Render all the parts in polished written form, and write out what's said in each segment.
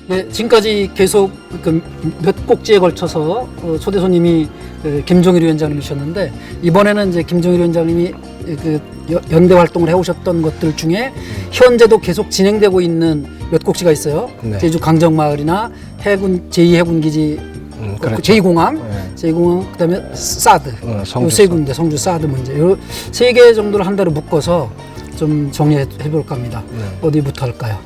네, 지금까지 계속 몇 꼭지에 걸쳐서 초대 손님이 김종일 위원장님이셨는데, 이번에는 이제 김종일 위원장님이 연대 활동을 해오셨던 것들 중에 현재도 계속 진행되고 있는 몇 꼭지가 있어요. 네. 제주 강정마을이나 제2해군기지, 그렇죠. 제2공항, 네. 제2공항, 그다음에 사드, 성주 요 세 군데, 성주 사드 문제, 요 세 개 정도를 한 달에 묶어서 좀 정리해 볼까 합니다. 네. 어디부터 할까요?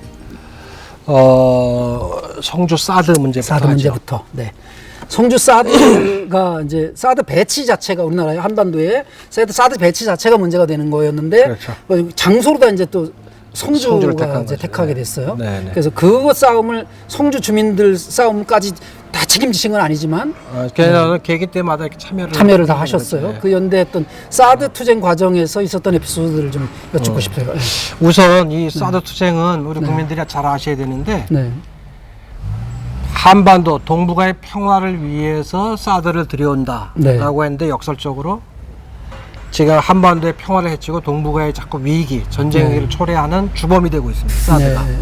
성주 사드 문제부터 사드 하죠. 문제부터. 네. 성주 사드가 이제 사드 배치 자체가 우리나라의 한반도에 사드 배치 자체가 문제가 되는 거였는데, 그렇죠. 장소로다 이제 또 성주를 성주가 이제 거죠. 택하게 네. 됐어요. 네, 네. 그래서 그거 싸움을 성주 주민들 싸움까지 다 책임지신 건 아니지만 걔는 계기 때마다 이렇게 참여를 다 하셨어요. 거죠. 네. 그 연대했던 사드 투쟁 과정에서 있었던 에피소드를 좀 여쭙고 싶어요. 네. 우선 이 사드 투쟁은 우리 국민들이 잘 아셔야 되는데, 네. 한반도 동북아의 평화를 위해서 사드를 들여온다라고 네. 했는데, 역설적으로 지금 한반도의 평화를 해치고 동북아의 자꾸 위기, 전쟁 위기를 초래하는 주범이 되고 있습니다. 사드가. 네.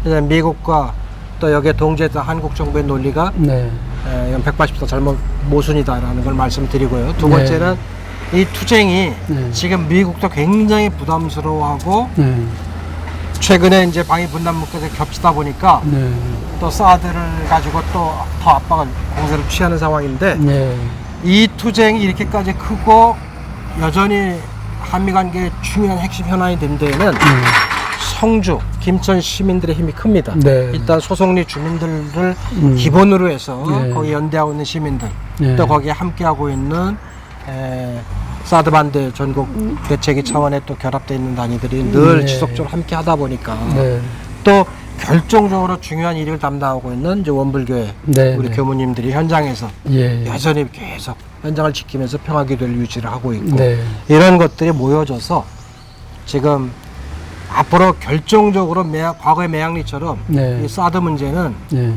그래서 미국과 또 여기에 동조했던 한국 정부의 논리가 네. 180도 잘못 모순이다라는 걸 말씀드리고요. 두 네. 번째는 이 투쟁이 네. 지금 미국도 굉장히 부담스러워하고, 네. 최근에 이제 방위 분담 문제가 겹치다 보니까 네. 또 사드를 가지고 또 더 압박을 공세를 취하는 상황인데, 네. 이 투쟁이 이렇게까지 크고 여전히 한미 관계의 중요한 핵심 현안이 된 데에는 성주, 김천 시민들의 힘이 큽니다. 네. 일단 소송리 주민들을 기본으로 해서 네. 거기 연대하고 있는 시민들, 네. 또 거기에 함께하고 있는 사드 반대 전국 대책위 차원에 또 결합되어 있는 단위들이 늘 네. 지속적으로 함께 하다 보니까, 네. 또 결정적으로 중요한 일을 담당하고 있는 이제 원불교회 네. 우리 네. 교무님들이 현장에서 예. 여전히 계속 현장을 지키면서 평화기도를 유지를 하고 있고, 네. 이런 것들이 모여져서 지금 앞으로 결정적으로 과거의 매양리처럼 네. 이 사드 문제는 예.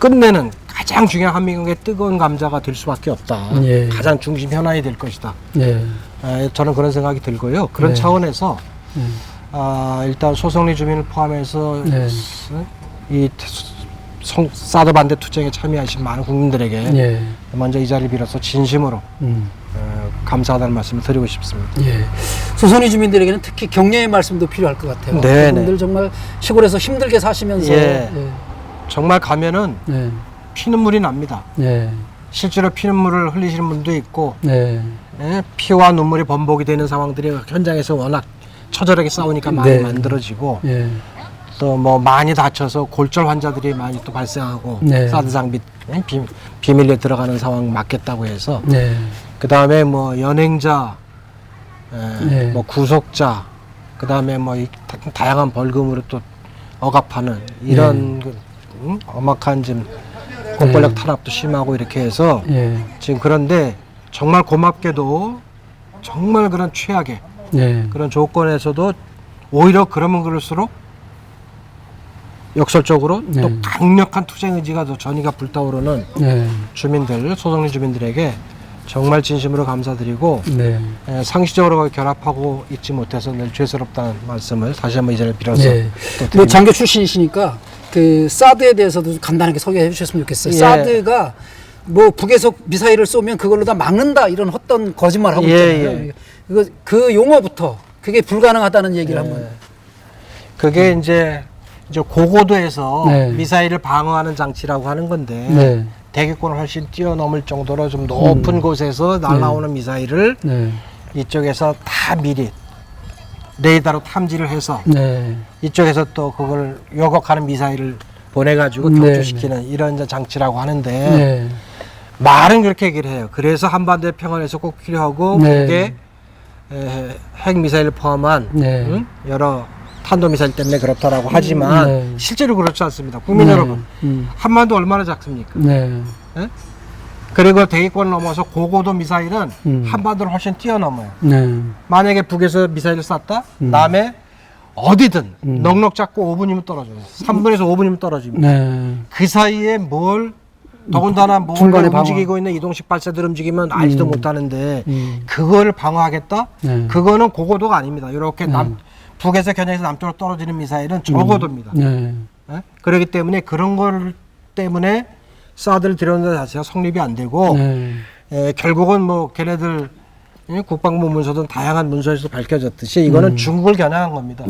끝내는 가장 중요한 한미관계의 뜨거운 감자가 될 수밖에 없다. 예. 가장 중심 현안이 될 것이다. 예. 저는 그런 생각이 들고요. 그런 네. 차원에서 예. 일단 소송리 주민을 포함해서 네. 이 사드 반대 투쟁에 참여하신 많은 국민들에게 예. 먼저 이 자리를 빌어서 진심으로 감사하다는 말씀을 드리고 싶습니다. 예. 소선이 주민들에게는 특히 격려의 말씀도 필요할 것 같아요. 네, 그분들 네. 정말 시골에서 힘들게 사시면서 예. 정말 가면은 예. 피눈물이 납니다. 예. 실제로 피눈물을 흘리시는 분도 있고, 네. 피와 눈물이 번복이 되는 상황들이 현장에서 워낙 처절하게 싸우니까 많이 네. 만들어지고, 예. 또 뭐 많이 다쳐서 골절 환자들이 많이 또 발생하고, 네. 사드 장비 비밀리에 들어가는 상황 막겠다고 해서, 네. 그 다음에 뭐 연행자, 네. 뭐 구속자, 그 다음에 뭐 다양한 벌금으로 또 억압하는 이런 엄악한 지금 공권력 탄압도 심하고 이렇게 해서 예. 지금, 그런데 정말 고맙게도 정말 그런 최악의 예. 그런 조건에서도 오히려 그러면 그럴수록 역설적으로 네. 또 강력한 투쟁 의지가 더 전이가 불타오르는 예. 주민들, 소송리 주민들에게 정말 진심으로 감사드리고, 네. 상시적으로 결합하고 있지 못해서 늘 죄스럽다는 말씀을 다시 한번 이 자리를 빌어서 예. 또 뭐 드립니다. 장교 출신이시니까 그 사드에 대해서도 간단하게 소개해 주셨으면 좋겠어요. 예. 사드가 뭐 북에서 미사일을 쏘면 그걸로 다 막는다 이런 헛된 거짓말 하고 예, 있잖아요. 그 용어부터 그게 불가능하다는 얘기를 한번. 그게 이제 고고도에서 네. 미사일을 방어하는 장치라고 하는 건데, 네. 대기권을 훨씬 뛰어넘을 정도로 좀 높은 곳에서 날아오는 미사일을 네. 이쪽에서 다 미리 레이더로 탐지를 해서 네. 이쪽에서 또 그걸 요격하는 미사일을 보내가지고 네, 경주시키는 이런 이제 장치라고 하는데, 네. 말은 그렇게 얘기를 해요. 그래서 한반도의 평화에서 꼭 필요하고, 네. 그게 핵 미사일을 포함한 네. 여러 탄도 미사일 때문에 그렇다라고 하지만 네. 실제로 그렇지 않습니다. 국민 여러분, 한반도 얼마나 작습니까? 네. 예? 그리고 대기권을 넘어서 고고도 미사일은 한반도를 훨씬 뛰어넘어요. 네. 만약에 북에서 미사일을 쐈다, 남해 어디든 넉넉 잡고 5분이면 떨어져요. 3분에서 5분이면 떨어집니다. 네. 그 사이에 뭘 더군다나 뭘 중간에 움직이고 있는 이동식 발사들 움직이면 알지도 못하는데 그거를 방어하겠다? 네. 그거는 고고도가 아닙니다. 이렇게 북에서 겨냥해서 남쪽으로 떨어지는 미사일은 저고도입니다. 네. 그렇기 때문에 그런 걸 때문에 사드를 들여온다 자체가 성립이 안 되고 결국은 뭐 걔네들 국방부 문서든 다양한 문서에서 밝혀졌듯이 이거는 중국을 겨냥한 겁니다.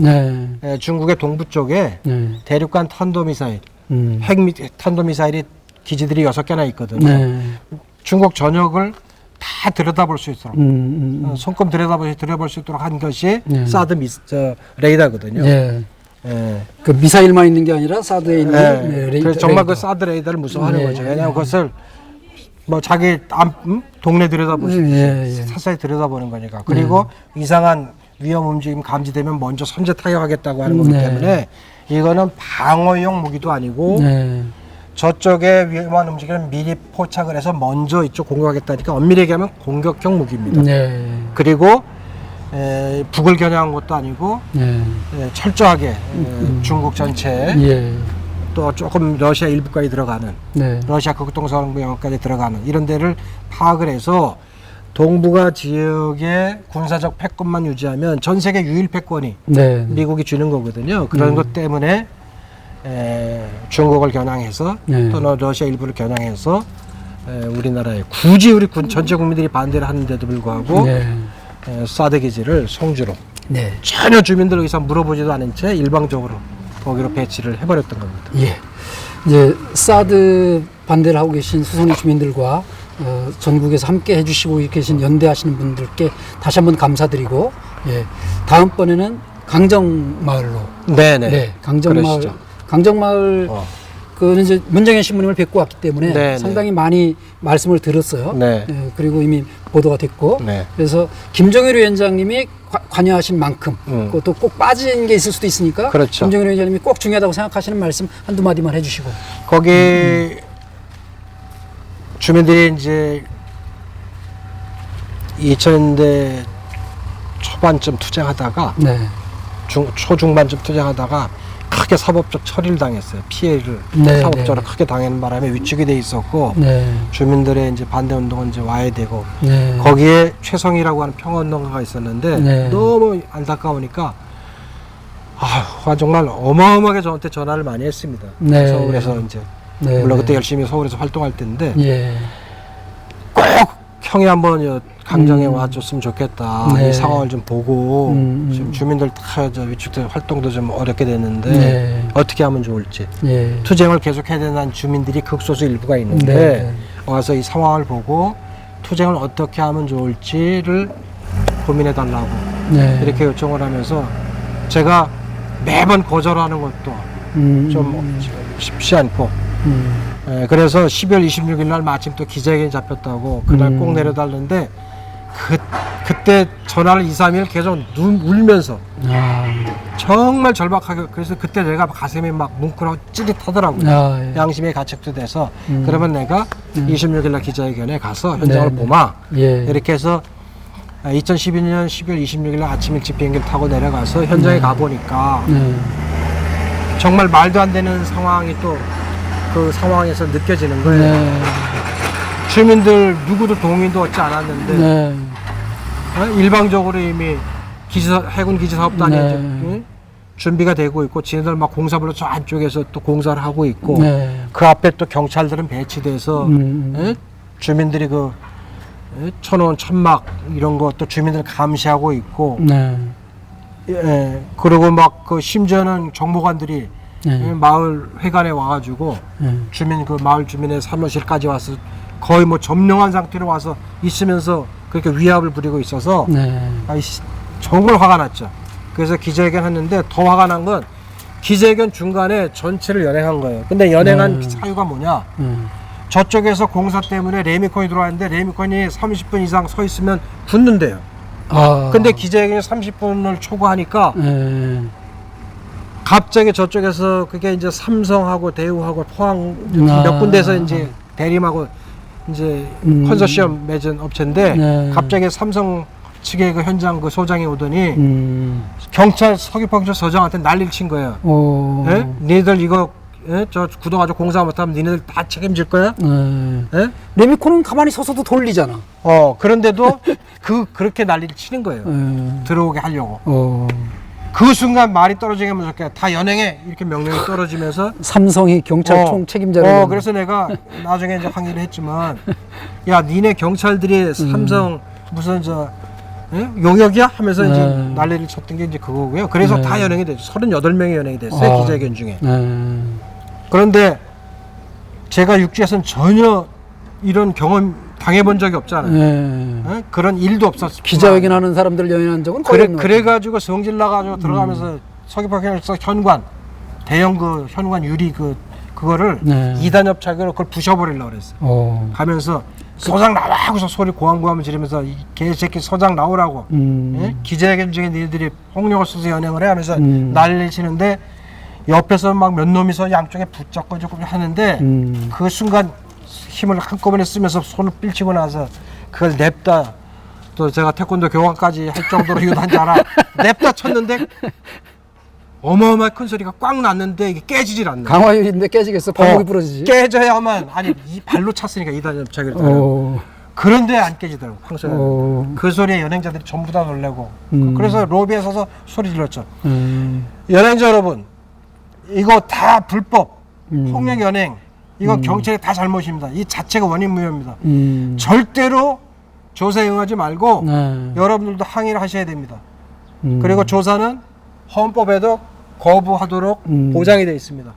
중국의 동부 쪽에 대륙간 탄도미사일, 탄도미사일이 기지들이 6개나 있거든요. 중국 전역을 다 들여다볼 수 있도록 손금 들여다볼 수 있도록 한 것이 사드 레이더거든요. 그 미사일만 있는 게 아니라 사드에 있는 그래서 정말 그 사드 레이더를 무서워하는 거죠. 왜냐하면 그것을 뭐 자기 동네 들여다볼 수 있지 사사히 들여다보는 거니까. 그리고 이상한 위험 움직임 감지되면 먼저 선제 타격하겠다고 하는 거기 때문에 이거는 방어용 무기도 아니고 저쪽에 위험한 움직임을 미리 포착을 해서 먼저 이쪽 공격하겠다니까 엄밀히 얘기하면 공격형 무기입니다. 그리고 북을 겨냥한 것도 아니고 철저하게 중국 전체 또 조금 러시아 일부까지 들어가는 러시아 극동서방부 영역까지 들어가는 이런 데를 파악을 해서 동북아 지역의 군사적 패권만 유지하면 전 세계 유일 패권이 미국이 주는 거거든요. 그런 것 때문에 중국을 겨냥해서 또는 러시아 일부를 겨냥해서 우리나라에 굳이 우리 전체 국민들이 반대를 하는데도 불구하고 사드 기지를 송주로 전혀 주민들 의사 물어보지도 않은 채 일방적으로 거기로 배치를 해버렸던 겁니다. 이제 사드 반대를 하고 계신 수성리 주민들과 전국에서 함께 해주시고 계신 연대하시는 분들께 다시 한번 감사드리고 다음번에는 강정마을로 강정마을 그는 이제 문정현 신부님을 뵙고 왔기 때문에 상당히 많이 말씀을 들었어요. 그리고 이미 보도가 됐고 그래서 김정일 위원장님이 관여하신 만큼 또 꼭 빠진 게 있을 수도 있으니까 김정일 위원장님이 꼭 중요하다고 생각하시는 말씀 한두 마디만 해주시고 거기 주민들이 이제 2000년대 초반쯤 투쟁하다가 초중반쯤 투쟁하다가 크게 사법적 처리를 당했어요. 피해를 사법적으로 크게 당하는 바람에 위축이 돼 있었고 주민들의 이제 반대 운동은 이제 와야 되고 거기에 최성희라고 하는 평화운동가가 있었는데 너무 안타까우니까 정말 어마어마하게 저한테 전화를 많이 했습니다. 서울에서 이제 물론 그때 열심히 서울에서 활동할 때인데 꼭 형이 한번 강정에 와줬으면 좋겠다. 이 상황을 좀 보고 지금 주민들 다 위축된 활동도 좀 어렵게 됐는데 어떻게 하면 좋을지 투쟁을 계속해야 되는 주민들이 극소수 일부가 있는데 와서 이 상황을 보고 투쟁을 어떻게 하면 좋을지를 고민해달라고 이렇게 요청을 하면서 제가 매번 거절하는 것도 좀 쉽지 않고 그래서 12월 26일 날 마침 또 기자회견이 잡혔다고 그날 꼭 내려달는데 그때 전화를 2, 3일 계속 울면서 정말 절박하게 그래서 그때 내가 가슴이 막 뭉클하고 찌릿하더라고요. 양심의 가책도 돼서 그러면 내가 26일 날 기자회견에 가서 현장을 보마 이렇게 해서 2012년 12월 26일 날 아침 일찍 비행기를 타고 내려가서 현장에 가보니까 정말 말도 안 되는 상황이 또 그 상황에서 느껴지는 거예요. 주민들 누구도 동의도 얻지 않았는데 일방적으로 이미 해군 기지 사업단이 준비가 되고 있고 지네들 막 공사별로 저 안쪽에서 또 공사를 하고 있고 그 앞에 또 경찰들은 배치돼서 주민들이 그 천원 천막 이런 거 또 주민들 감시하고 있고 그리고 막 그 심지어는 정보관들이 마을 회관에 와가지고 주민 그 마을 주민의 사무실까지 와서 거의 뭐 점령한 상태로 와서 있으면서 그렇게 위압을 부리고 있어서 정말 화가 났죠. 그래서 기자회견 했는데 더 화가 난 건 기자회견 중간에 전체를 연행한 거예요. 근데 연행한 사유가 뭐냐? 저쪽에서 공사 때문에 레미콘이 들어왔는데 레미콘이 30분 이상 서 있으면 붙는데요. 근데 기자회견이 30분을 초과하니까 갑자기 저쪽에서 그게 이제 삼성하고 대우하고 포항 몇 군데에서 이제 대림하고 이제 컨소시엄 맺은 업체인데 갑자기 삼성 측의 그 현장 그 소장이 오더니 경찰 서귀포경찰 서장한테 난리를 친 거예요. 니네들 이거 저 굳어가지고 공사 못하면 니네들 다 책임질 거야? 레미콘은 가만히 서서도 돌리잖아. 그런데도 그렇게 난리를 치는 거예요. 들어오게 하려고. 그 순간 말이 떨어지면 다 연행해 이렇게 명령이 떨어지면서 삼성이 경찰 총 책임자로. 그래서 내가 나중에 이제 항의를 했지만 야 니네 경찰들이 삼성 무슨 용역이야 하면서 이제 난리를 쳤던 게 이제 그거고요. 그래서 다 연행이 됐죠. 38명이 연행이 됐어요. 기자회견 중에. 그런데 제가 육지에서는 전혀 이런 경험 당해본 적이 없잖아요. 그런 일도 없었어요. 기자회견하는 사람들 연행한 적은 거의 없는 그래가지고 성질 나가지고 들어가면서 서귀포경찰서 현관 대형 그 현관 유리 그거를 2단협 차기로 그걸 부셔버리려고 그랬어요. 가면서 서장 나와 하고서 소리 고함고함을 지르면서 이 개새끼 서장 나오라고 기자회견 중에 니들이 폭력을 써서 연행을 해 하면서 난리를 치는데 옆에서 막 몇 놈이서 양쪽에 붙잡고 조금 하는데 그 순간 힘을 한꺼번에 쓰면서 손을 삘치고 나서 그걸 냅다 또 제가 태권도 교관까지 할 정도로 유도한 줄 알아. 냅다 쳤는데 어마어마한 큰 소리가 꽉 났는데 이게 깨지질 않네. 강화유리인데 깨지겠어? 발목이 부러지지? 깨져야만 아니 이 발로 찼으니까 2단협 차기를 그런데 안 깨지더라고 황소가. 그 소리에 연행자들이 전부 다 놀래고 그래서 로비에 서서 소리 질렀죠. 연행자 여러분 이거 다 불법 폭력 연행 이거 경찰의 다 잘못입니다. 이 자체가 원인무효입니다. 절대로 조사에 응하지 말고 여러분들도 항의를 하셔야 됩니다. 그리고 조사는 헌법에도 거부하도록 보장이 되어 있습니다.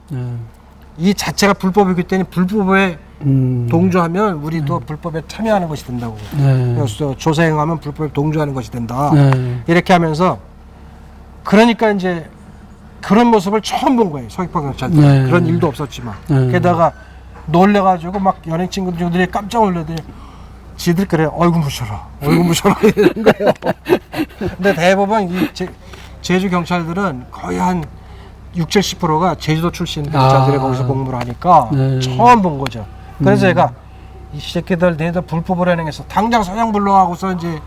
이 자체가 불법이기 때문에 불법에 동조하면 우리도 불법에 참여하는 것이 된다고. 그래서 조사에 응하면 불법에 동조하는 것이 된다. 이렇게 하면서 그러니까 이제 그런 모습을 처음 본 거예요. 서귀포 경찰들. 그런 일도 없었지만. 게다가 놀래가지고 막 연행 친구들이 깜짝 놀라더니 지들 그래 얼굴 무셔라 이런 거예요. 근데 대부분 이 제주 경찰들은 거의 한 60-70%가 제주도 출신 경찰들이 거기서 공부를 하니까 처음 본 거죠. 그래서 제가 이 새끼들 너희들 불법으로 연행해서 당장 서장 불러가고서 이제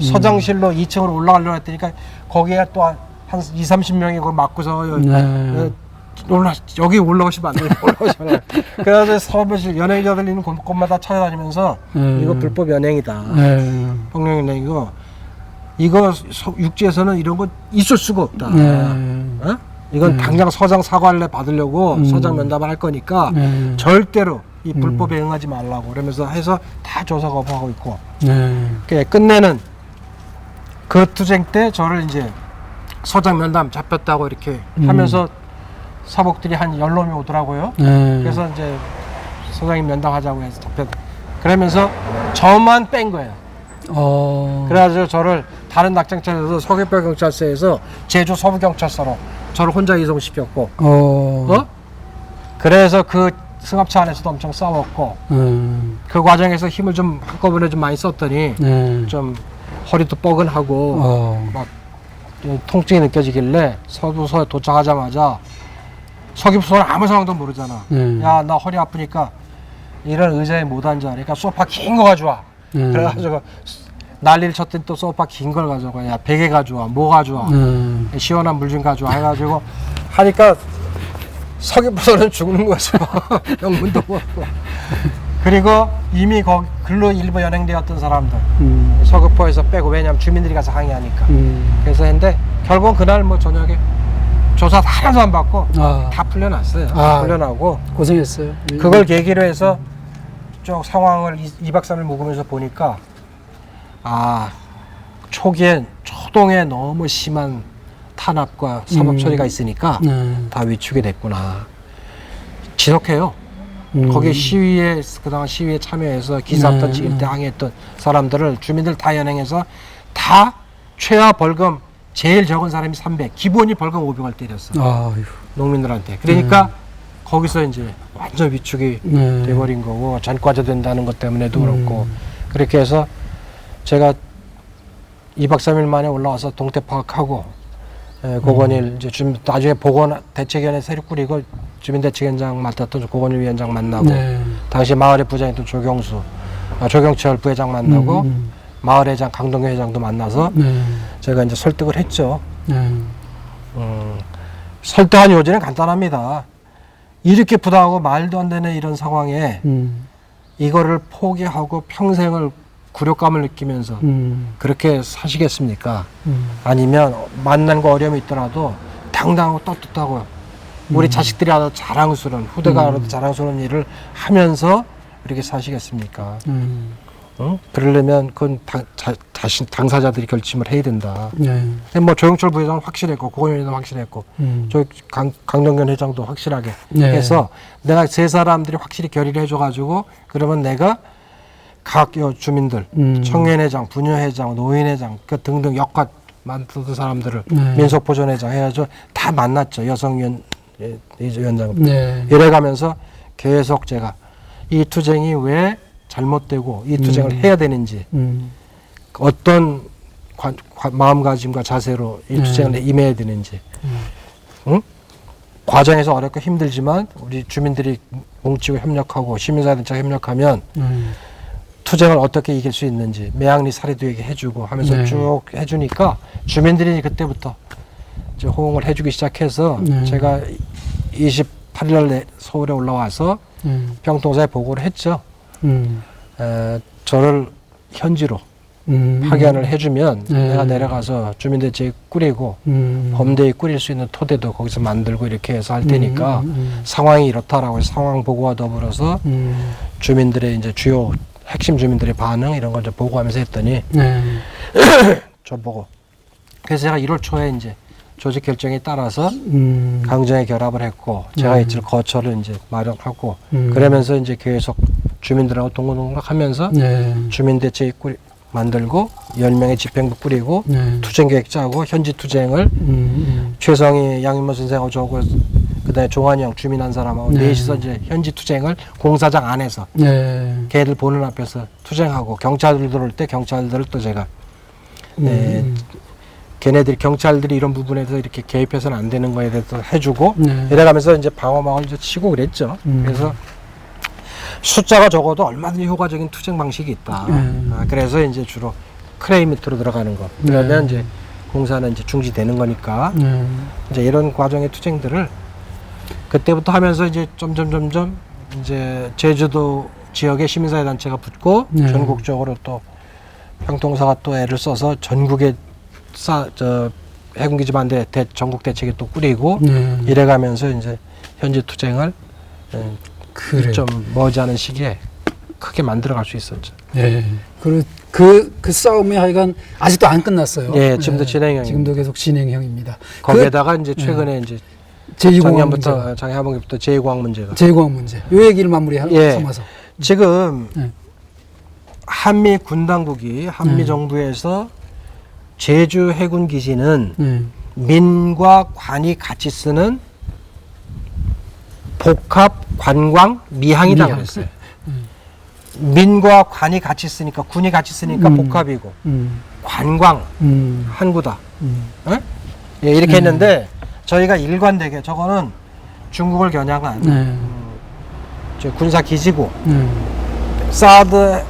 서장실로 2층으로 올라가려고 했더니까 거기에 또 한 20-30명이 그걸 막고서 여기 올라오시면 안 돼요. 올라오시면 그래서 사무실 연행자들 있는 곳마다 찾아다니면서 이거 불법 연행이다. 폭력 연행이고 이거 육지에서는 이런 거 있을 수가 없다. 이건 당장 서장 사과를 받으려고 서장 면담을 할 거니까 절대로 이 불법에 응하지 말라고 그러면서 해서 다 조사 거부하고 있고 끝내는 그 투쟁 때 저를 이제 서장 면담 잡혔다고 이렇게 하면서 사복들이 한 10놈이 오더라고요. 그래서 이제 서장님 면담하자고 해서 잡혔. 그러면서 저만 뺀 거예요. 그래가지고 저를 다른 낙장차에서 서귀포 경찰서에서 제주 서부 경찰서로 저를 혼자 이송시켰고. 그래서 그 승합차 안에서도 엄청 싸웠고. 그 과정에서 힘을 좀 한꺼번에 좀 많이 썼더니 좀 허리도 뻐근하고 막 통증이 느껴지길래 서부서에 도착하자마자 서귀포서는 아무 상황도 모르잖아. 야, 나 허리 아프니까 이런 의자에 못 앉아. 그러니까 소파 긴 거 가져와. 그래가지고 난리를 쳤더니 또 소파 긴 걸 가져와. 야, 베개 가져와. 뭐 가져와. 시원한 물 좀 가져와. 해가지고 하니까 서귀포서는 죽는 거죠. 영문도 없고. 그리고 이미 거기 근로 일부 연행되었던 사람들 서귀포에서 빼고 왜냐면 주민들이 가서 항의하니까 그래서 했는데 결국은 그날 뭐 저녁에 조사 하나도 안 받고 다 풀려났어요. 풀려나고 고생했어요. 그걸 계기로 해서 쭉 상황을 2박 3일 묵으면서 보니까 초기엔 초동에 너무 심한 탄압과 사법 처리가 있으니까 다 위축이 됐구나. 지속해요. 거기에 시위에 그동안 시위에 참여해서 기사합던 찍을 때 항의했던 사람들을 주민들 다 연행해서 다 최하 벌금 제일 적은 사람이 300, 기본이 벌금 500을 때렸어. 농민들한테. 그러니까 거기서 이제 완전 위축이 돼버린 거고 전과자 된다는 것 때문에도 그렇고 그렇게 해서 제가 2박 3일 만에 올라와서 동태 파악하고 고건일 이제 나중에 보건 대책위원회 새로 꾸리고 주민대책위원장 맡았던 고건일 위원장 만나고 당시 마을의 부장이었던 조경철 부회장 만나고 마을회장 강동규 회장도 만나서 제가 이제 설득을 했죠. 설득한 요지는 간단합니다. 이렇게 부당하고 말도 안 되는 이런 상황에 이거를 포기하고 평생을 굴욕감을 느끼면서 그렇게 사시겠습니까? 아니면 만난과 어려움이 있더라도 당당하고 떳떳하고 우리 자식들이 하도 자랑스러운, 후대가 하도 자랑스러운 일을 하면서 이렇게 사시겠습니까? 응? 그러려면 그건 당사자들이 결심을 해야 된다. 뭐 조영철 부회장은 확실했고, 고건현 회장은 확실했고, 강동균 회장도 확실하게 해서 내가 세 사람들이 확실히 결의를 해줘가지고 그러면 내가 각 주민들, 청년회장, 부녀회장, 노인회장 등등 역할 맡은 사람들을 민속보존회장 해가지고 다 만났죠. 여성위원장. 이래가면서 계속 제가 이 투쟁이 왜 잘못되고 이 투쟁을 해야 되는지 어떤 마음가짐과 자세로 이 투쟁을 임해야 되는지 응? 과정에서 어렵고 힘들지만 우리 주민들이 뭉치고 협력하고 시민사회단체가 협력하면 투쟁을 어떻게 이길 수 있는지 매학리 사례도 얘기해주고 하면서 쭉 해주니까 주민들이 그때부터 이제 호응을 해주기 시작해서 제가 28일 서울에 올라와서 평통사에 보고를 했죠. 저를 현지로 파견을 해주면 내가 내려가서 주민대책 꾸리고 범대에 꾸릴 수 있는 토대도 거기서 만들고 이렇게 해서 할 테니까 상황이 이렇다라고 해서 상황 보고와 더불어서 주민들의 이제 주요 핵심 주민들의 반응 이런 걸 좀 보고하면서 했더니 저 보고 그래서 제가 1월 초에 이제 조직 결정에 따라서 강정에 결합을 했고 제가 있을 거처를 이제 마련하고 그러면서 이제 계속 주민들하고 동고동락하면서 주민대책 만들고 10명의 집행부 꾸리고 투쟁계획 짜고 현지 투쟁을 최성희 양인모 선생하고 저하고 그다음에 종환이 형 주민 한 사람하고 넷이서 이제 현지 투쟁을 공사장 안에서 걔들 보는 앞에서 투쟁하고 경찰들 들어올 때 경찰들을 또 제가 걔네들이 경찰들이 이런 부분에서 이렇게 개입해서는 안 되는 거에 대해서 해주고 이래가면서 이제 방어막을 이제 치고 그랬죠. 그래서 숫자가 적어도 얼마든지 효과적인 투쟁 방식이 있다. 그래서 이제 주로 크레인 밑으로 들어가는 거. 그러면 이제 공사는 이제 중지되는 거니까 이제 이런 과정의 투쟁들을 그때부터 하면서 이제 점점 이제 제주도 지역의 시민사회 단체가 붙고 전국적으로 또 평통사가 또 애를 써서 전국에 해군기지 반대 전국 대책이 또 꾸리고 이래가면서 이제 현지 투쟁을 좀 머지않은 시기에 크게 만들어갈 수 있었죠. 그 싸움이 하여간 아직도 안 끝났어요. 지금도 진행형. 지금도 계속 진행형입니다. 거기에다가 이제 최근에 이제 작년부터 작년 하반기부터 제2공항 문제가. 제2공항 문제. 요 얘기를 마무리 삼아서. 지금 한미 군 당국이 한미 정부에서 제주 해군 기지는 민과 관이 같이 쓰는 복합 관광 미항이라고 했어요. 민과 관이 같이 쓰니까 군이 같이 쓰니까 복합이고 관광 항구다. 이렇게 했는데 저희가 일관되게 저거는 중국을 겨냥한 저 군사 기지고 사드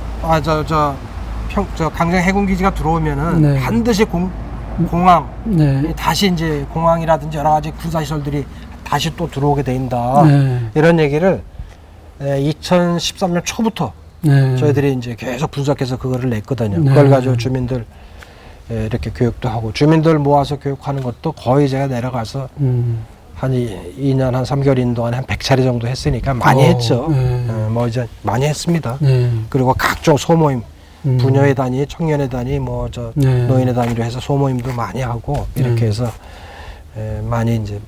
저 강정 해군 기지가 들어오면은 반드시 공항 다시 이제 공항이라든지 여러 가지 군사 시설들이 다시 또 들어오게 된다. 이런 얘기를 2013년 초부터 저희들이 이제 계속 분석해서 그거를 냈거든요. 그걸 가지고 주민들 이렇게 교육도 하고 주민들 모아서 교육하는 것도 거의 제가 내려가서 한 2년 한 3개월인 동안에 한 100차례 정도 했으니까 많이 했죠. 뭐 이제 많이 했습니다. 그리고 각종 소모임 부녀회 단위, 청년회 단위, 뭐 저 노인회 단위로 해서 소모임도 많이 하고 이렇게 해서 많이 이제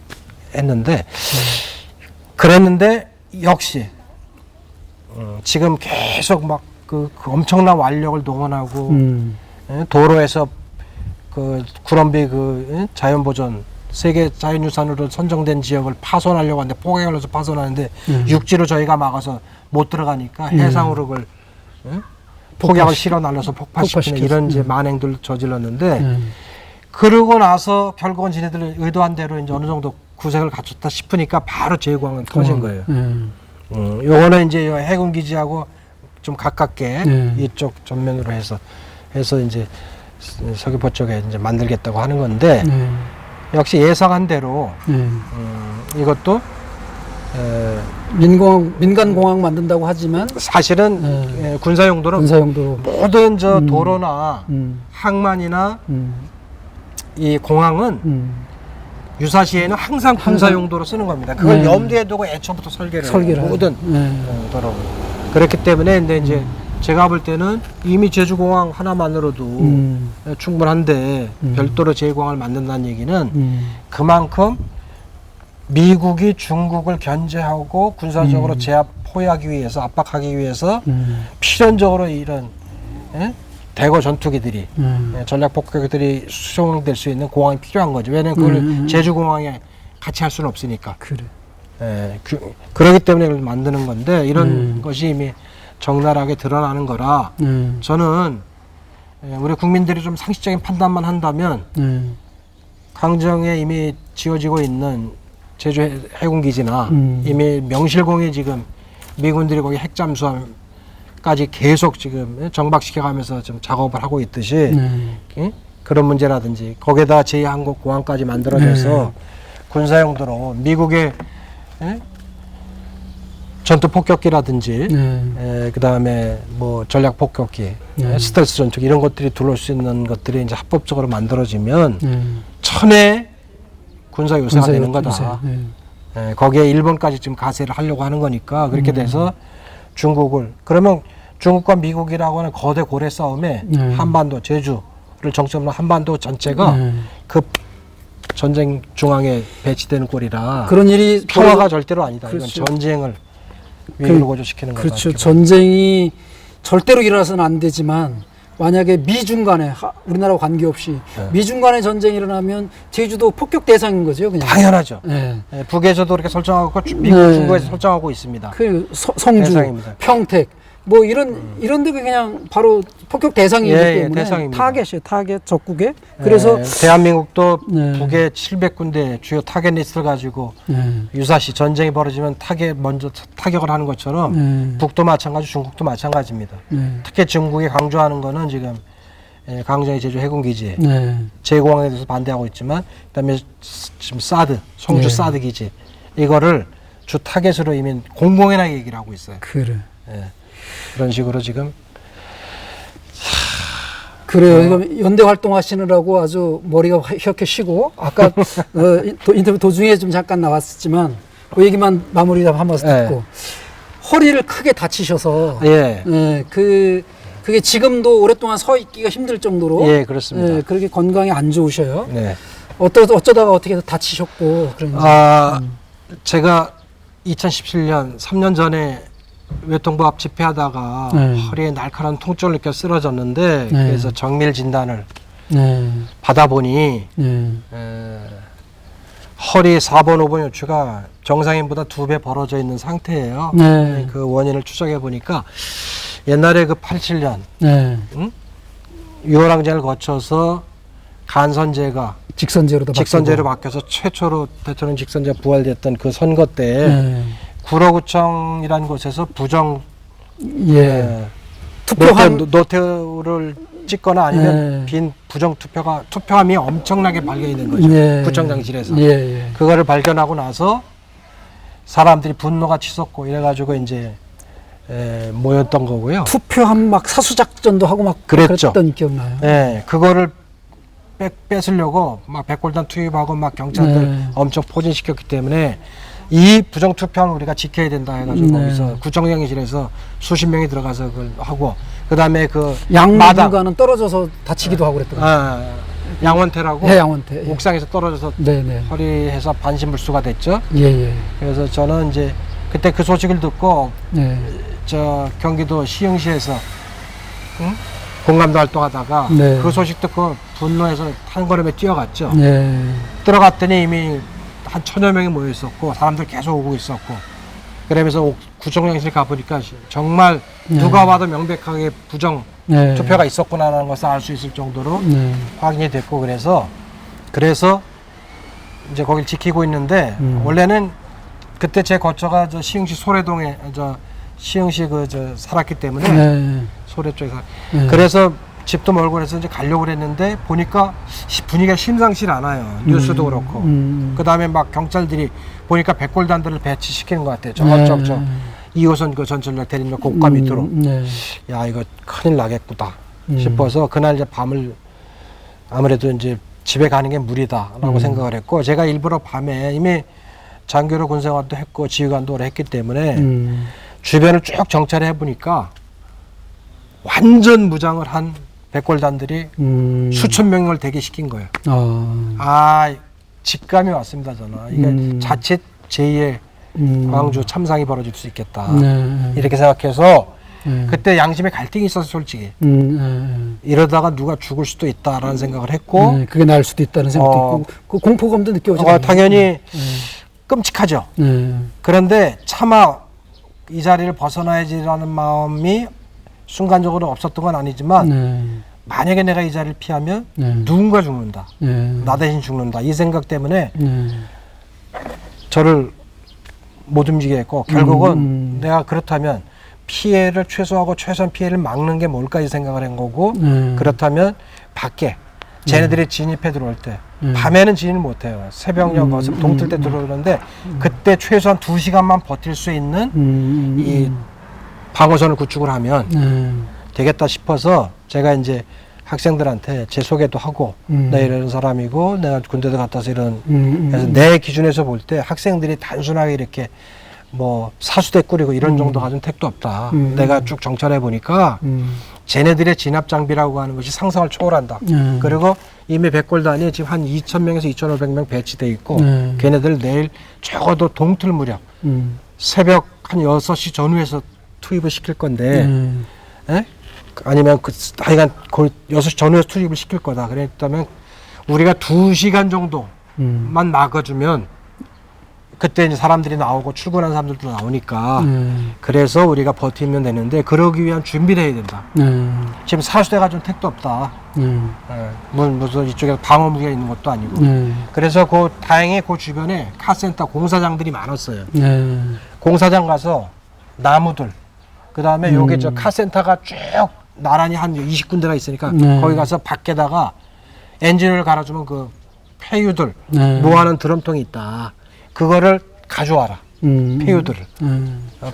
했는데 그랬는데 역시 지금 계속 막 그 엄청난 완력을 동원하고 도로에서 그 구럼비 그 자연보전 세계 자연유산으로 선정된 지역을 파손하려고 하는데 폭격을 해서 파손하는데 육지로 저희가 막아서 못 들어가니까 해상으로 그걸 폭약을 실어 날려서 폭파시키는 이런 이제 만행들을 저질렀는데 그러고 나서 결국은 지네들 의도한 대로 이제 어느 정도 구색을 갖췄다 싶으니까 바로 제2공항은 터진 거예요. 요거는 이제 해군 기지하고 좀 가깝게 이쪽 전면으로 해서 이제 서귀포 쪽에 이제 만들겠다고 하는 건데 역시 예상한 대로 이것도 민간 공항 만든다고 하지만 사실은 군사 용도로 모든 저 도로나 항만이나 이 공항은 유사시에는 항상 군사 용도로 쓰는 겁니다. 그걸 염두에 두고 애초부터 설계를 모든 도로. 그렇기 때문에 근데 이제 제가 볼 때는 이미 제주공항 하나만으로도 충분한데 별도로 제2공항을 만든다는 얘기는 그만큼 미국이 중국을 견제하고 군사적으로 포위하기 위해서 압박하기 위해서 필연적으로 이런 대거 전투기들이 전략 폭격기들이 수송될 수 있는 공항이 필요한 거죠. 왜냐하면 그걸 제주공항에 같이 할 수는 없으니까. 그렇기 때문에 그걸 만드는 건데 이런 것이 이미 적나라하게 드러나는 거라 저는 우리 국민들이 좀 상식적인 판단만 한다면 강정에 이미 지어지고 있는 제주 해군기지나 이미 명실공히 지금 미군들이 거기 핵잠수함까지 계속 지금 정박시켜가면서 좀 작업을 하고 있듯이 그런 문제라든지 거기에다 제2항공공항까지 만들어져서 군사용도로 미국의 전투 폭격기라든지 그 다음에 뭐 전략 폭격기, 스텔스 전투기 이런 것들이 들어올 수 있는 것들이 이제 합법적으로 만들어지면 천의 군사 요새가 되는 거다. 거기에 일본까지 지금 가세를 하려고 하는 거니까 그렇게 돼서 중국을 그러면 중국과 미국이라고 하는 거대 고래 싸움에 한반도 제주를 정점으로 한반도 전체가 그 전쟁 중앙에 배치되는 꼴이라 그런 일이 평화가 절대로 아니다. 그렇죠. 이건 전쟁을 위기로 고조시키는 거다. 그렇죠. 전쟁이 절대로 일어나서는 안 되지만 만약에 미중 간에 우리나라와 관계없이 미중 간의 전쟁이 일어나면 제주도 폭격 대상인 거죠. 그냥. 당연하죠. 북에서도 그렇게 설정하고 미국 중국에서 설정하고 있습니다. 그 성주, 대상입니다. 평택 뭐 이런 데가 그냥 바로 폭격 대상이기 때문에 대상입니다. 타겟이에요. 타겟 적국에. 그래서 대한민국도 북에 700군데 주요 타겟 리스트를 가지고 유사시 전쟁이 벌어지면 먼저 타격을 하는 것처럼 북도 마찬가지, 중국도 마찬가지입니다. 특히 중국이 강조하는 거는 지금 강정의 제주 해군기지 제5공항에 대해서 반대하고 있지만 그다음에 지금 송주 사드 기지 이거를 주 타겟으로 이미 공공연하게 얘기를 하고 있어요. 그런 식으로 지금 그래요. 연대 활동하시느라고 아주 머리가 휘었게 쉬고 아까 인터뷰 도중에 좀 잠깐 나왔었지만 그 얘기만 마무리 한번 듣고 허리를 크게 다치셔서 그게 지금도 오랫동안 서 있기가 힘들 정도로 그렇습니다. 그렇게 건강이 안 좋으셔요. 어쩌다가 어떻게 해서 다치셨고 그런지. 제가 2017년 3년 전에 외통부 앞 집회하다가 허리에 날카로운 통증을 느껴 쓰러졌는데 그래서 정밀 진단을 받아보니 허리 4번, 5번 요추가 정상인보다 2배 벌어져 있는 상태예요. 그 원인을 추적해 보니까 옛날에 그 87년 유월항쟁을 거쳐서 간선제가 직선제로 바뀌어서 최초로 대통령 직선제가 부활됐던 그 선거 때 구로구청이라는 곳에서 부정 노태우를 찍거나 아니면 빈 부정 투표함이 엄청나게 발견이 된 거죠. 구청장실에서. 그거를 발견하고 나서 사람들이 분노가 치솟고 이래가지고 이제 모였던 거고요. 투표함 막 사수작전도 하고 막 그랬죠. 그랬던 기억나요. 그거를 뺏으려고 막 백골단 투입하고 막 경찰들 엄청 포진시켰기 때문에 이 부정투표함을 우리가 지켜야 된다 해가지고 거기서 구청장실에서 수십 명이 들어가서 그걸 하고 그 다음에 그 양마당과는 떨어져서 다치기도 하고 그랬더라고요. 양원태라고 양원태 옥상에서 떨어져서 허리에서 반신불수가 됐죠. 그래서 저는 이제 그때 그 소식을 듣고 저 경기도 시흥시에서 공감도 활동하다가 그 소식 듣고 분노해서 한 걸음에 뛰어갔죠. 들어갔더니 이미 한 1000여 명이 모여 있었고 사람들 계속 오고 있었고 그러면서 구청장실 가보니까 정말 누가 봐도 명백하게 부정 투표가 있었구나라는 것을 알 수 있을 정도로 확인이 됐고 그래서 이제 거길 지키고 있는데 원래는 그때 제 거처가 저 시흥시 소래동에 시흥시 살았기 때문에 소래 쪽에서 그래서 집도 멀고 그래서 이제 가려고 그랬는데 보니까 분위기가 심상치 않아요. 뉴스도 그렇고. 그 다음에 막 경찰들이 보니까 백골단들을 배치시키는 것 같아요. 저 2호선 그 전철역 대림역 고가 밑으로. 야, 이거 큰일 나겠구나 싶어서 그날 이제 밤을 아무래도 이제 집에 가는 게 무리다라고 생각을 했고, 제가 일부러 밤에 이미 장교로 군생활도 했고 지휘관도 오래 했기 때문에 주변을 쭉 정찰해 보니까 완전 무장을 한 백골단들이 수천 명을 대기시킨 거예요. 직감이 왔습니다, 저는. 이게 자칫 제2의 광주 참상이 벌어질 수 있겠다. 이렇게 생각해서 그때 양심에 갈등이 있어서 솔직히 이러다가 누가 죽을 수도 있다라는 생각을 했고, 그게 날 수도 있다는 생각도 있고, 그 공포감도 느껴지고. 당연히 끔찍하죠. 그런데 차마 이 자리를 벗어나야지라는 마음이 순간적으로 없었던 건 아니지만 만약에 내가 이 자리를 피하면 누군가 죽는다. 나 대신 죽는다. 이 생각 때문에 저를 못 움직이게 했고, 결국은 내가 그렇다면 피해를 최소화하고 최소한 피해를 막는 게 뭘까 이 생각을 한 거고, 그렇다면 밖에 쟤네들이 진입해 들어올 때 밤에는 진입을 못해요. 새벽녘 동틀 때 들어오는데 그때 최소한 2시간만 버틸 수 있는 이 방어선을 구축을 하면 되겠다 싶어서 제가 이제 학생들한테 제 소개도 하고 나 이런 사람이고 내가 군대도 갔다 와서 이런 그래서 내 기준에서 볼 때 학생들이 단순하게 이렇게 뭐 사수대 꾸리고 이런 정도 가진 택도 없다. 내가 쭉 정찰해 보니까 쟤네들의 진압 장비라고 하는 것이 상상을 초월한다. 그리고 이미 백골단이 지금 한 2,000명에서 2,500명 배치돼 있고 걔네들 내일 적어도 동틀 무렵 새벽 한 6시 전후에서 투입을 시킬 건데 아니면 하여간 6시 전후에서 투입을 시킬 거다. 그랬다면 우리가 2시간 정도만 막아주면 그때 이제 사람들이 나오고 출근한 사람들도 나오니까 그래서 우리가 버티면 되는데 그러기 위한 준비를 해야 된다. 지금 사수대가 좀 택도 없다. 무슨 이쪽에 방어 무기가 있는 것도 아니고. 그래서 다행히 그 주변에 카센터 공사장들이 많았어요. 공사장 가서 나무들, 그 다음에 여기 저 카센터가 쭉 나란히 한 20군데가 있으니까 거기 가서 밖에다가 엔진을 갈아주면 그 폐유들 모아놓은 드럼통이 있다. 그거를 가져와라. 폐유들을.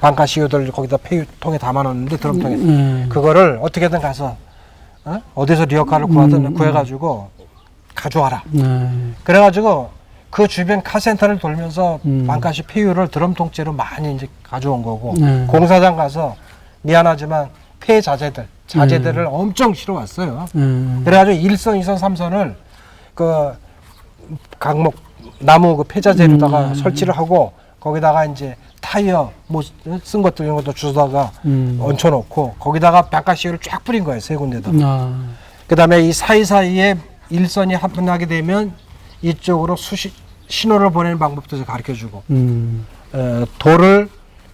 방가시유들 거기다 폐유통에 담아놓는데 드럼통에. 그거를 어떻게든 가서 어디서 리어카를 구해가지고 가져와라. 그래가지고 그 주변 카센터를 돌면서 방가시 폐유를 드럼통째로 많이 이제 가져온 거고 공사장 가서 미안하지만 자재들을 엄청 실어 왔어요. 그래가지고 1선, 2선, 3선을 그 강목 나무 그 폐자재로다가 설치를 하고 거기다가 이제 타이어 뭐 쓴 것들 이런 것도 주워다가 얹혀놓고 거기다가 방가시유를 쫙 뿌린 거예요. 세 군데다. 그 다음에 이 사이사이에 일선이 합분하게 되면 이쪽으로 신호를 보내는 방법도 가르쳐주고 돌을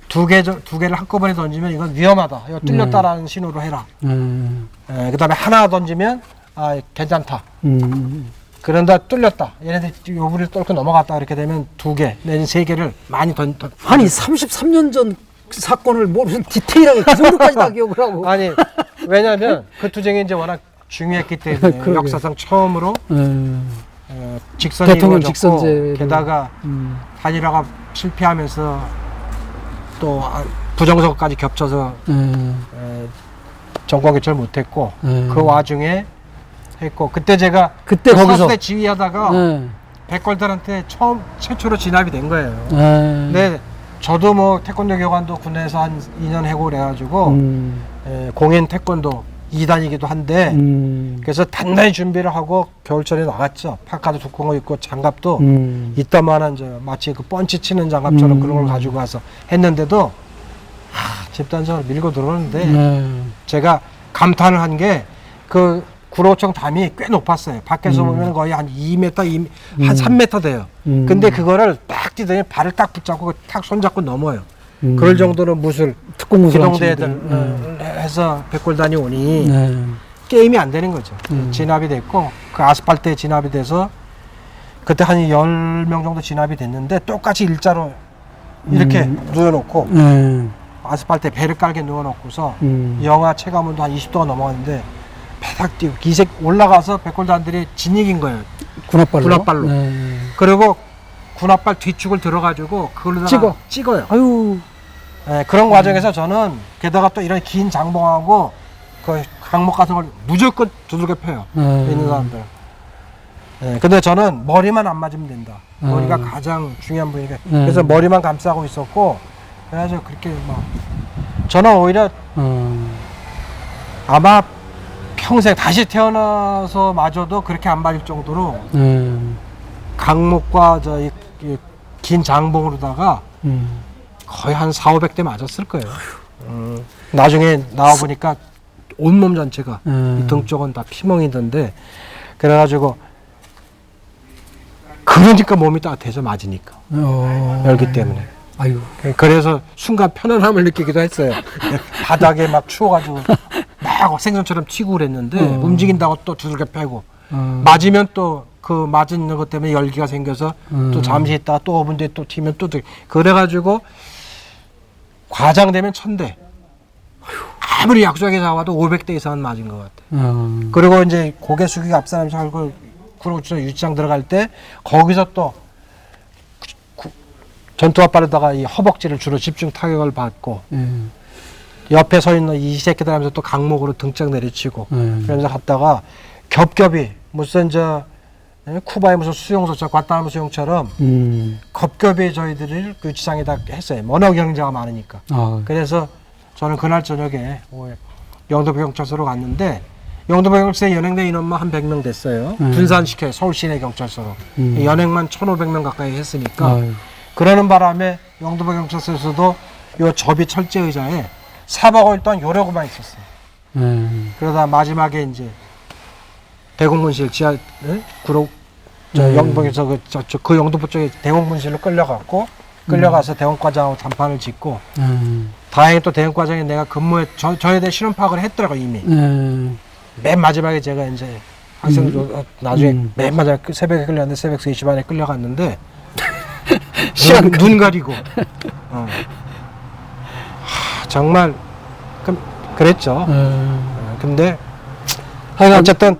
두 개를 한꺼번에 던지면 이건 위험하다. 이거 뚫렸다라는 신호로 해라. 그 다음에 하나 던지면 괜찮다. 그런다 뚫렸다. 얘네들 요구를 뚫고 넘어갔다. 이렇게 되면 2개 내지 3개를 많이 아니 33년 전 사건을 무슨 디테일하게 그 정도까지 다 기억을 하고. 아니 왜냐하면 그 투쟁이 이제 워낙 중요했기 때문에 역사상 처음으로 직선이 대통령 이루어졌고 직선제 게다가 단일화가 실패하면서 또 부정선거까지 겹쳐서 정권 교체를 못했고 그 와중에 했고 그때 제가 거기서 사수대 지휘하다가 백골들한테 최초로 진압이 된 거예요. 근데 저도 뭐 태권도 교관도 군에서 한 2년 해고 그래가지고 공인 태권도 2단이기도 한데 그래서 단단히 준비를 하고 겨울철에 나갔죠. 파카도 두꺼운 거 입고 장갑도 이따만한 마치 그 펀치 치는 장갑처럼 그런 걸 가지고 가서 했는데도 집단적으로 밀고 들어오는데 제가 감탄을 한 게 그 구로청 담이 꽤 높았어요. 밖에서 보면 거의 한 2m, 한 3m 돼요. 근데 그거를 딱 뛰더니 발을 딱 붙잡고 탁 손잡고 넘어요. 그럴 정도로 기동대들 해서 백골단이 오니 게임이 안 되는 거죠. 진압이 됐고 그 아스팔트에 진압이 돼서 그때 한 10명 정도 진압이 됐는데 똑같이 일자로 이렇게 누워놓고 아스팔트에 배를 깔게 누워놓고서 영하 체감온도 한 20도가 넘어갔는데 바닥 뛰고 기색 올라가서 백골단들이 진이긴 거예요. 군합발로. 네. 그리고 군합발 뒤축을 들어가지고 그걸로다가 찍어요. 아유. 네, 그런 과정에서 저는 게다가 또 이런 긴 장봉하고 그 강목 같은 걸 무조건 두들겨 펴요. 있는 사람들. 네, 근데 저는 머리만 안 맞으면 된다. 머리가 가장 중요한 부위니까. 그래서 머리만 감싸고 있었고, 그래가지고 그렇게 막 저는 오히려 아마 평생 다시 태어나서 마저도 그렇게 안 맞을 정도로 강목과 저 긴 장봉으로다가 거의 한 400~500대 맞았을 거예요. 나중에 나와보니까 온몸 전체가 이 등 쪽은 다 피멍이던데, 그래가지고 그러니까 몸이 따뜻해져 맞으니까 열기 때문에. 아유. 그래서 순간 편안함을 느끼기도 했어요. 바닥에 막 추워가지고 막 생선처럼 튀고 그랬는데 움직인다고 또 두들겨 패고 맞으면 또 그 맞은 것 때문에 열기가 생겨서 또 잠시 있다가 또 5분 뒤에 또 튀면 또 그래가지고 과장되면 1000대, 아무리 약속하게 잡아도 500대 이상은 맞은 것 같아요. 그리고 이제 고개 숙이고 앞사람 살고 구로구치나 유치장 들어갈 때 거기서 또 전투합발에다가 이 허벅지를 주로 집중 타격을 받고 옆에 서 있는 이 새끼들 하면서 또 강목으로 등짝 내리치고 그러면서 갔다가 겹겹이 무슨 저 쿠바의 무슨 수용소, 저 과타나무 수용처럼 겹겹이 저희들을 그 지상에다 했어요. 워낙 경쟁자가 많으니까. 그래서 저는 그날 저녁에 영도경찰서로 갔는데, 영도경찰서에 연행된 인원만 한 100명 됐어요. 분산시켜요. 서울 시내 경찰서로. 연행만 1500명 가까이 했으니까. 그러는 바람에 영도경찰서에서도 요 접이 철제 의자에 4박 5일 동안 요러고만 있었어요. 그러다 마지막에 이제 대공분실 지하 구로 영동에서 그 영도포 쪽에 대공분실로 끌려가서 대원과장하고 담판을 짓고 다행히 또 대원과장이 내가 근무에 저에 대해 실험 파악을 했더라고 이미. 맨 마지막에 제가 이제 학생들 나중에 맨 마지막에 새벽에 끌렸는데 새벽 3시 반에 끌려갔는데 눈 가리고 정말 그랬죠. 근데 어쨌든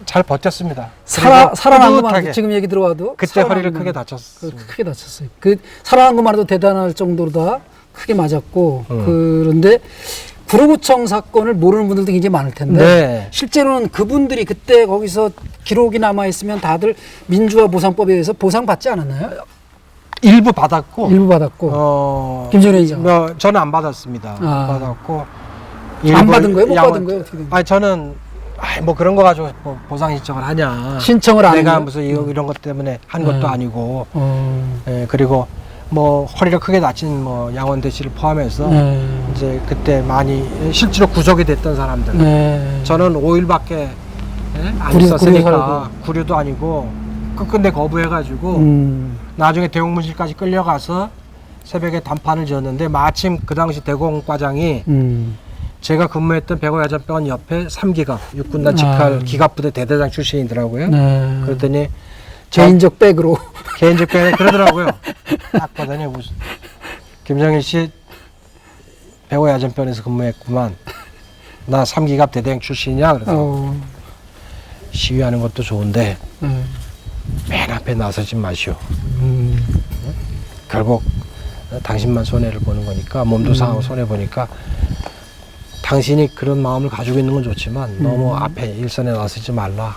잘 버텼습니다. 살아난 것만 해도 지금 얘기 들어와도 그때 허리를 크게 다쳤어요. 크게 다쳤어요. 그 살아난 것만 해도 대단할 정도로다 크게 맞았고 그런데 구로구청 사건을 모르는 분들도 굉장히 많을 텐데 실제로는 그분들이 그때 거기서 기록이 남아 있으면 다들 민주화 보상법에 의해서 보상받지 않았나요? 일부 받았고. 김정일 위원장. 저는 안 받았습니다. 받았고. 안 받은 거예요? 못 받은 거예요? 어떻게 된 거예요? 아니 저는 뭐 그런 거 가지고 뭐 보상 신청을 하냐. 신청을 안 내가 무슨 이런 것 때문에 한 것도 아니고. 그리고 뭐 허리를 크게 다친 뭐 양원대 씨를 포함해서 이제 그때 많이 실제로 구속이 됐던 사람들. 저는 5일밖에 안 있었으니까 구류도 아니고 끝끝내 거부해가지고 나중에 대공분실까지 끌려가서 새벽에 단판을 지었는데 마침 그 당시 대공과장이 제가 근무했던 백오야전병원 옆에 3기갑 육군단 직할 기갑부대 대대장 출신이더라고요. 그랬더니 개인적 백으로 그러더라고요. 딱 보더니 무슨 김정일 씨 백오야전병원에서 근무했구만. 나 3기갑 대대장 출신이야. 그래서 시위하는 것도 좋은데 맨 앞에 나서지 마시오. 결국 당신만 손해를 보는 거니까 몸도 상하고 손해 보니까 당신이 그런 마음을 가지고 있는 건 좋지만 너무 앞에 일선에 나서지 말라.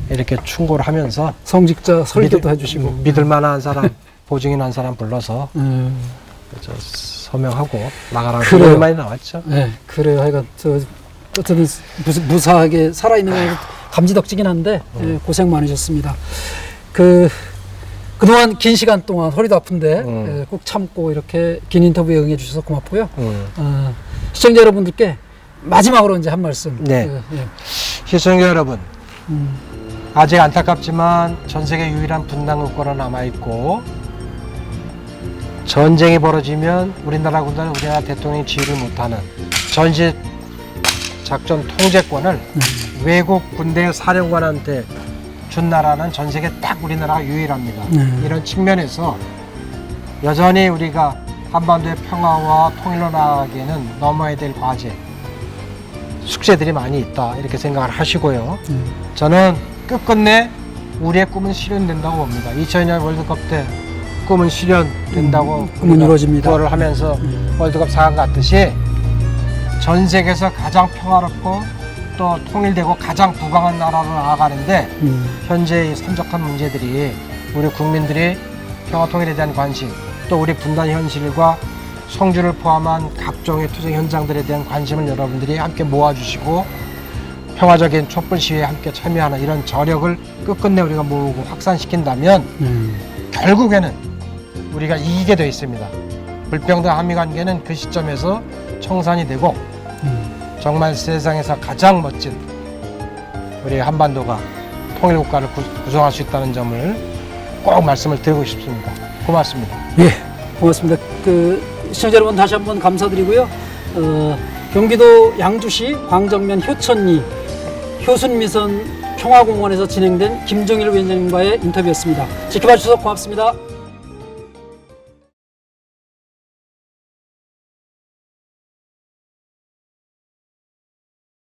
이렇게 충고를 하면서 성직자 설교도 해주시고 믿을 만한 사람, 보증인 한 사람 불러서 서명하고 나가라는 소리 많이 나왔죠. 네, 그래요. 하여간 어쨌든 무사하게 살아있는 건 감지덕지긴 한데 고생 많으셨습니다. 그동안 긴 시간 동안 허리도 아픈데 꼭 참고 이렇게 긴 인터뷰에 응해 주셔서 고맙고요. 시청자 여러분들께 마지막으로 이제 한 말씀. 시청자 여러분, 아직 안타깝지만 전 세계 유일한 분당 국가로 남아있고 전쟁이 벌어지면 우리나라 군대는 우리나라 대통령이 지휘를 못하는 전시 작전 통제권을 외국 군대 사령관한테 준 나라는 전 세계 딱 우리나라가 유일합니다. 이런 측면에서 여전히 우리가 한반도의 평화와 통일로 나아가기에는 넘어야 될 과제, 숙제들이 많이 있다 이렇게 생각을 하시고요. 저는 끝끝내 우리의 꿈은 실현된다고 봅니다. 2002년 월드컵 때 꿈은 실현된다고 꿈은 이루어집니다. 그거를 하면서 월드컵 4강 갔듯이 전 세계에서 가장 평화롭고 또 통일되고 가장 부강한 나라로 나아가는데 현재 이 산적한 문제들이 우리 국민들이 평화 통일에 대한 관심, 또 우리 분단 현실과 성주를 포함한 각종의 투쟁 현장들에 대한 관심을 여러분들이 함께 모아주시고 평화적인 촛불 시위에 함께 참여하는 이런 저력을 끝끝내 우리가 모으고 확산시킨다면 결국에는 우리가 이기게 되어 있습니다. 불평등 한미관계는 그 시점에서 청산이 되고 정말 세상에서 가장 멋진 우리 한반도가 통일국가를 구성할 수 있다는 점을 꼭 말씀을 드리고 싶습니다. 고맙습니다. 예, 고맙습니다. 시청자 여러분 다시 한번 감사드리고요. 경기도 양주시 광정면 효천리 효순미선 평화공원에서 진행된 김정일 위원장님과의 인터뷰였습니다. 지켜봐 주셔서 고맙습니다.